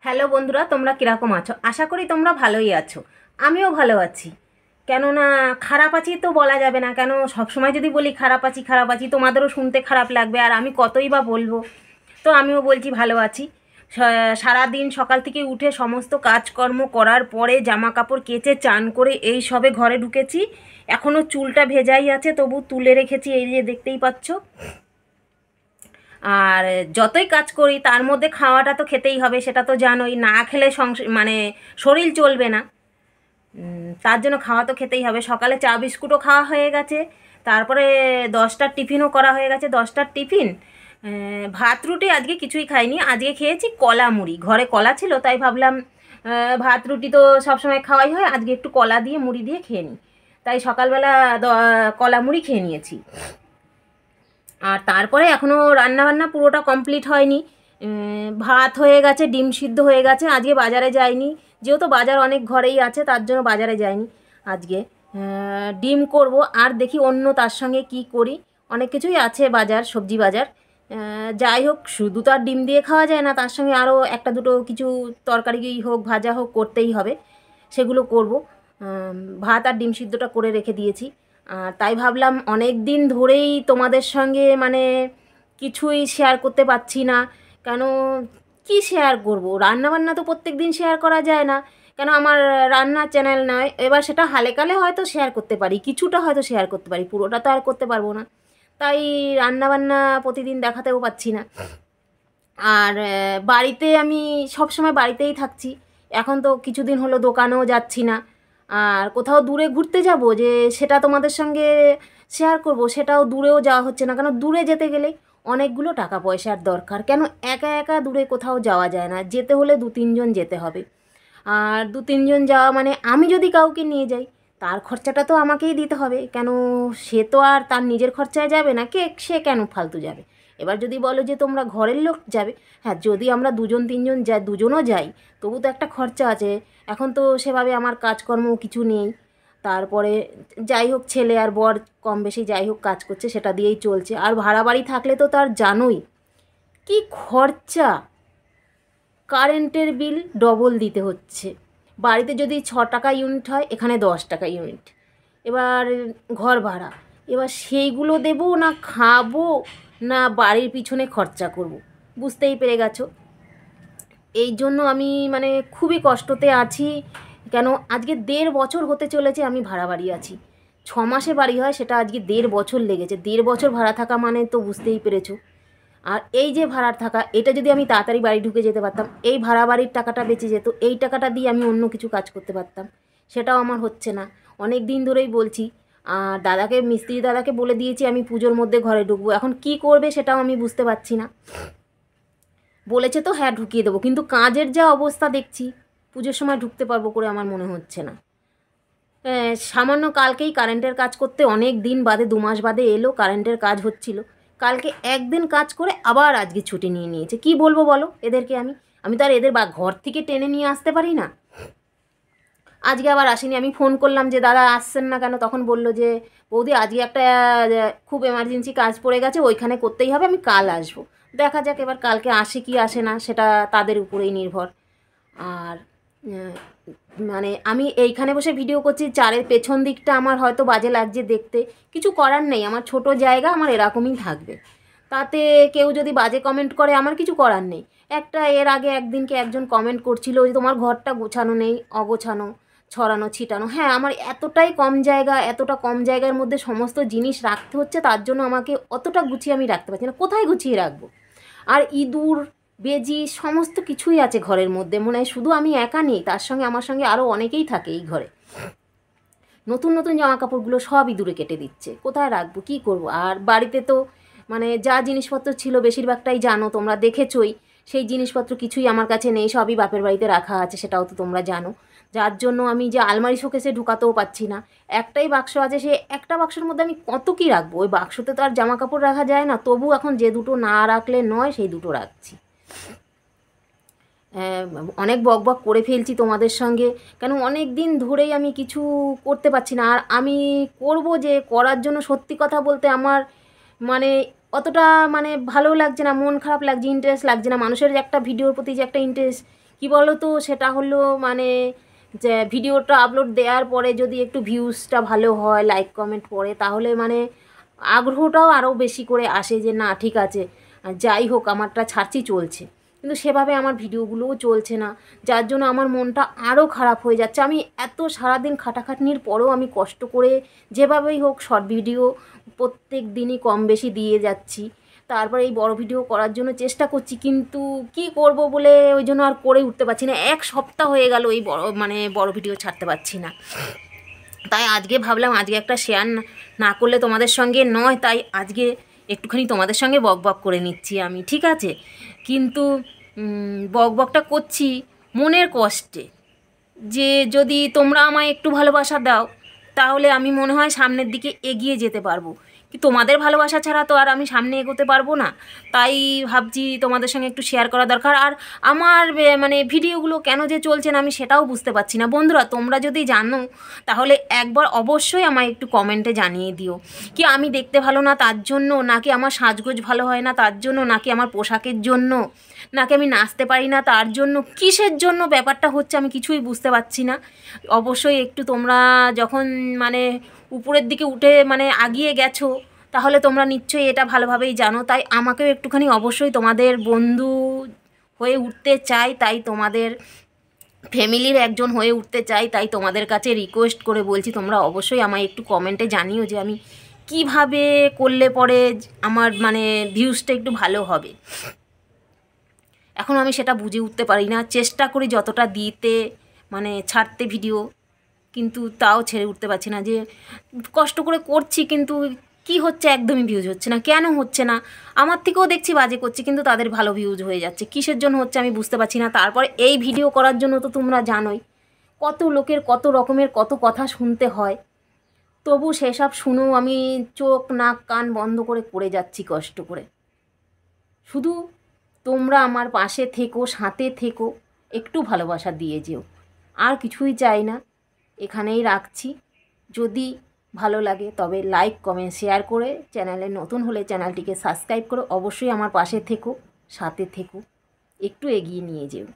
Hello বন্ধুরা, তোমরা কীরকম আছো? আশা করি তোমরা ভালোই আছো। আমিও ভালো আছি। কেননা খারাপ আছি তো বলা যাবে না, কেন সবসময় যদি বলি খারাপ আছি তোমাদেরও শুনতে খারাপ লাগবে, আর আমি কতই বা বলবো। তো আমিও বলছি ভালো আছি। সারাদিন সকাল থেকে উঠে সমস্ত কাজকর্ম করার পরে জামা কাপড় কেচে চান করে এই সবে ঘরে ঢুকেছি। এখনও চুলটা ভেজাই আছে, তবু তুলে রেখেছি, এই যে দেখতেই পাচ্ছ। আর যতই কাজ করি তার মধ্যে খাওয়াটা তো খেতেই হবে, সেটা তো জানোই। না খেলে মানে শরীর চলবে না। তার জন্য খাওয়া তো খেতেই হবে। সকালে চা বিস্কুটও খাওয়া হয়ে গেছে, তারপরে 10টার টিফিনও করা হয়ে গেছে। 10টার টিফিন, ভাত রুটি আজকে কিছুই খাইনি। আজকে খেয়েছি কলা মুড়ি, ঘরে কলা ছিল, তাই ভাবলাম ভাত রুটি তো সবসময় খাওয়াই হয়, আজকে একটু কলা দিয়ে মুড়ি দিয়ে খেয়ে নিই। তাই সকালবেলা কলা মুড়ি খেয়ে নিয়েছি। আর তারপরে এখনও রান্নাবান্না পুরোটা কমপ্লিট হয়নি। ভাত হয়ে গেছে, ডিম সিদ্ধ হয়ে গেছে। আজকে বাজারে যাইনি, যেহেতু বাজার অনেক ঘরেই আছে, তার জন্য বাজারে যাইনি আজকে। ডিম করব, আর দেখি অন্য তার সঙ্গে কি করি। অনেক কিছুই আছে বাজার, সবজি বাজার। যাই হোক, শুধু তো আর ডিম দিয়ে খাওয়া যায় না, তার সঙ্গে আরও একটা দুটো কিছু তরকারি হোক ভাজা হোক করতেই হবে, সেগুলো করব। ভাত আর ডিম সিদ্ধটা করে রেখে দিয়েছি। আর তাই ভাবলাম অনেক দিন ধরেই তোমাদের সঙ্গে মানে কিছুই শেয়ার করতে পারছি না। কেন, কি শেয়ার করব? রান্নাবান্না তো প্রত্যেক দিন শেয়ার করা যায় না, কেন আমার রান্নার চ্যানেল নয়। এবার সেটা হালেকালে হয়তো শেয়ার করতে পারি, কিছুটা হয়তো শেয়ার করতে পারি, পুরোটা তো আর করতে পারবো না। তাই রান্নাবান্না প্রতিদিন দেখাতেও পাচ্ছি না। আর বাড়িতে আমি সবসময় বাড়িতেই থাকছি। এখন তো কিছুদিন হলো দোকানেও যাচ্ছি না। আর কোথাও দূরে ঘুরতে যাব, যে সেটা তোমাদের সঙ্গে শেয়ার করব, সেটাও দূরেও যাওয়া হচ্ছে না। কেন, দূরে যেতে গেলে অনেকগুলো টাকা পয়সার দরকার। কেন, একা একা দূরে কোথাও যাওয়া যায় না, যেতে হলে 2-3 জন যেতে হবে। আর 2-3 জন যাওয়া মানে আমি যদি কাউকে নিয়ে যাই, তার খরচাটা তো আমাকেই দিতে হবে। কেন, সে তো আর তার নিজের খরচায় যাবে না, সে কেন ফালতু যাবে। এবার যদি বলো যে তোমরা ঘরের লোক যাবে, হ্যাঁ, যদি আমরা 2-3 জন যাই, দুজনও যাই, তবু তো একটা খরচা আছে। এখন তো সেভাবে আমার কাজকর্ম কিছু নেই। তারপরে যাই হোক, ছেলে আর বর কম বেশি যাই হোক কাজ করছে, সেটা দিয়েই চলছে। আর ভাড়া বাড়ি থাকলে তো তার জানোই কি খরচা। কারেন্টের বিল ডবল দিতে হচ্ছে। বাড়িতে যদি 6 টাকা ইউনিট হয়, এখানে 10 টাকা ইউনিট। এবার ঘর ভাড়া, এবার সেইগুলো দেবো না খাবো, না বাড়ির পিছনে খরচা করব, বুঝতেই পেরে গেছো। এই জন্য আমি মানে খুবই কষ্টতে আছি। কেন, আজকে 1.5 বছর হতে চলেছে আমি ভাড়া বাড়ি আছি। 6 মাসে বাড়ি হয়, সেটা আজকে 1.5 বছর লেগেছে। 1.5 বছর ভাড়া থাকা মানে তো বুঝতেই পেরেছো। আর এই যে ভাড়ার থাকা, এটা যদি আমি তাড়াতাড়ি বাড়ি ঢুকে যেতে পারতাম, এই ভাড়া বাড়ির টাকাটা বেঁচে যেত, এই টাকাটা দিয়ে আমি অন্য কিছু কাজ করতে পারতাম। সেটাও আমার হচ্ছে না, অনেক দিন ধরেই বলছি। আর দাদাকে, মিস্ত্রি দাদাকে বলে দিয়েছি আমি পুজোর মধ্যে ঘরে ঢুকবো। এখন কি করবে সেটাও আমি বুঝতে পারছি না। বলেছে তো হ্যাঁ ঢুকিয়ে দেবো, কিন্তু কাজের যা অবস্থা দেখছি, পুজোর সময় ঢুকতে পারবো করে আমার মনে হচ্ছে না। সামান্য কালকেই কারেন্টের কাজ করতে অনেক দিন বাদে, 2 মাস বাদে এলো, কারেন্টের কাজ হচ্ছিল। কালকে একদিন কাজ করে আবার আজকে ছুটি নিয়ে নিয়েছে। কি বলবো বলো এদেরকে? আমি তো আর এদের ঘর থেকে টেনে নিয়ে আসতে পারি না। আজকে আবার আসেনি। আমি ফোন করলাম যে দাদা আসছেন না কেন, তখন বলল যে বৌদি আজকে একটা খুব এমার্জেন্সি কাজ পড়ে গেছে, ওইখানে করতেই হবে, আমি কাল আসবো। দেখা যাক এবার কালকে আসে কি আসে না, সেটা তাদের উপরেই নির্ভর। আর আহ, মানে আমি এইখানে বসে ভিডিও করছি, চারের পেছন দিকটা আমার হয়তো বাজে লাগছে দেখতে, কিছু করার নেই। আমার ছোট জায়গা, আমার এরকমই থাকবে। তাতে কেউ যদি বাজে কমেন্ট করে, আমার কিছু করার নেই। এর আগে একদিনকে একজন কমেন্ট করছিল যে তোমার ঘরটা গোছানো নেই, অগোছানো, ছড়ানো ছিটানো। হ্যাঁ, আমার এতটাই কম জায়গা, এতটা কম জায়গার মধ্যে সমস্ত জিনিস রাখতে হচ্ছে, তার জন্য আমাকে অতটা গুছিয়ে আমি রাখতে পারছি না। কোথায় গুছিয়ে রাখবো? আর ইঁদুর, বেজি, সমস্ত কিছুই আছে ঘরের মধ্যে। মনে হয় শুধু আমি একা নেই, তার সঙ্গে আমার সঙ্গে আরও অনেকেই থাকে এই ঘরে। নতুন নতুন জামা কাপড়গুলো সব ইঁদুরে কেটে দিচ্ছে, কোথায় রাখবো, কী করবো? আর বাড়িতে তো মানে যা জিনিসপত্র ছিল বেশিরভাগটাই জানো, তোমরা দেখেছই। সেই জিনিসপত্র কিছুই আমার কাছে নেই, সবই বাপের বাড়িতে রাখা আছে, সেটাও তো তোমরা জানো। যার জন্য আমি যে আলমারি শোকেসে ঢুকাতেও পাচ্ছি না। একটাই বাক্স আছে, সে একটা বাক্সের মধ্যে আমি কত কী রাখবো? ওই বাক্সতে তো আর জামা কাপড় রাখা যায় না, তবু এখন যে দুটো না রাখলে নয় সেই দুটো রাখছি। অনেক বকবক করে ফেলছি তোমাদের সঙ্গে, কেন অনেক দিন ধরেই আমি কিছু করতে পারছি না। আর আমি করব, যে করার জন্য সত্যি কথা বলতে আমার মানে অতটা মানে ভালো লাগছে না, মন খারাপ লাগছে, ইন্টারেস্ট লাগছে না। মানুষের যে একটা ভিডিওর প্রতি যে একটা ইন্টারেস্ট, কি বলো তো, সেটা হলো মানে যে ভিডিওটা আপলোড দেওয়ার পরে যদি একটু ভিউজটা ভালো হয়, লাইক কমেন্ট পড়ে, তাহলে মানে আগ্রহটাও আরও বেশি করে আসে যে না ঠিক আছে, যাই হোক আমারটা ছাড়ছি চলছে। কিন্তু সেভাবে আমার ভিডিওগুলোও চলছে না, যার জন্য আমার মনটা আরও খারাপ হয়ে যাচ্ছে। আমি এত সারাদিন খাটাখাটনির পরেও আমি কষ্ট করে যেভাবেই হোক শর্ট ভিডিও প্রত্যেক দিনই কম বেশি দিয়ে যাচ্ছি, তারপরে এই বড় ভিডিও করার জন্য চেষ্টা করছি, কিন্তু কি করব বলে ওই জন্য আর করে উঠতে পারছি না। 1 সপ্তাহ হয়ে গেল এই বড় ভিডিও ছাড়তে পারছি না। তাই আজকে ভাবলাম আজকে একটা শেয়ার না করলে তোমাদের সঙ্গে নয়, তাই আজকে একটুখানি তোমাদের সঙ্গে বকবক করে নিচ্ছি আমি, ঠিক আছে? কিন্তু বকবকটা করছি মনের কষ্টে, যে যদি তোমরা আমায় একটু ভালোবাসা দাও তাহলে আমি মনে হয় সামনের দিকে এগিয়ে যেতে পারবো। কি তোমাদের ভালোবাসা ছাড়া তো আর আমি সামনে এগোতে পারবো না। তাই ভাবছি তোমাদের সঙ্গে একটু শেয়ার করা দরকার। আর আমার মানে ভিডিওগুলো কেন যে চলছে না আমি সেটাও বুঝতে পারছি না। বন্ধুরা তোমরা যদি জানো তাহলে একবার অবশ্যই আমায় একটু কমেন্টে জানিয়ে দিও, কি আমি দেখতে ভালো না তার জন্য, নাকি আমার সাজগোজ ভালো হয় না তার জন্য, নাকি আমার পোশাকের জন্য, নাকি আমি নাচতে পারি না তার জন্য, কিসের জন্য ব্যাপারটা হচ্ছে আমি কিছুই বুঝতে পারছি না। অবশ্যই একটু তোমরা যখন মানে উপরের দিকে উঠে মানে আগিয়ে গেছো তাহলে তোমরা নিশ্চয়ই এটা ভালোভাবেই জানো। তাই আমাকেও একটুখানি অবশ্যই তোমাদের বন্ধু হয়ে উঠতে চাই, তাই তোমাদের ফ্যামিলির একজন হয়ে উঠতে চাই, তাই তোমাদের কাছে রিকোয়েস্ট করে বলছি তোমরা অবশ্যই আমায় একটু কমেন্টে জানিও যে আমি কিভাবে করলে পরে আমার মানে ভিউজটা একটু ভালো হবে। এখন আমি সেটা বুঝে উঠতে পারি না, চেষ্টা করি যতটা দিতে মানে ছাড়তে ভিডিও, কিন্তু তাও ছেড়ে উঠতে পারছি না। যে কষ্ট করে করছি কিন্তু কি হচ্ছে, একদমই ভিউজ হচ্ছে না। কেন হচ্ছে না? আমার থেকেও দেখছি বাজে করছি কিন্তু তাদের ভালো ভিউজ হয়ে যাচ্ছে, কিসের জন্য হচ্ছে আমি বুঝতে পারছি না। তারপর এই ভিডিও করার জন্য তো তোমরা জানোই কত লোকের কত রকমের কত কথা শুনতে হয়, তবু সেসব শুনেও আমি চোখ নাক কান বন্ধ করে যাচ্ছি কষ্ট করে। শুধু তোমরা আমার পাশে থেকো, সাথে থেকো, একটু ভালোবাসা দিয়ে যেও, আর কিছুই চাই না। এখানেই রাখছি। যদি ভালো লাগে তবে লাইক কমেন্ট শেয়ার করে, চ্যানেলে নতুন হলে চ্যানেলটিকে সাবস্ক্রাইব করে অবশ্যই আমার পাশে থেকো, সাথে থেকো, একটু এগিয়ে নিয়ে যেও।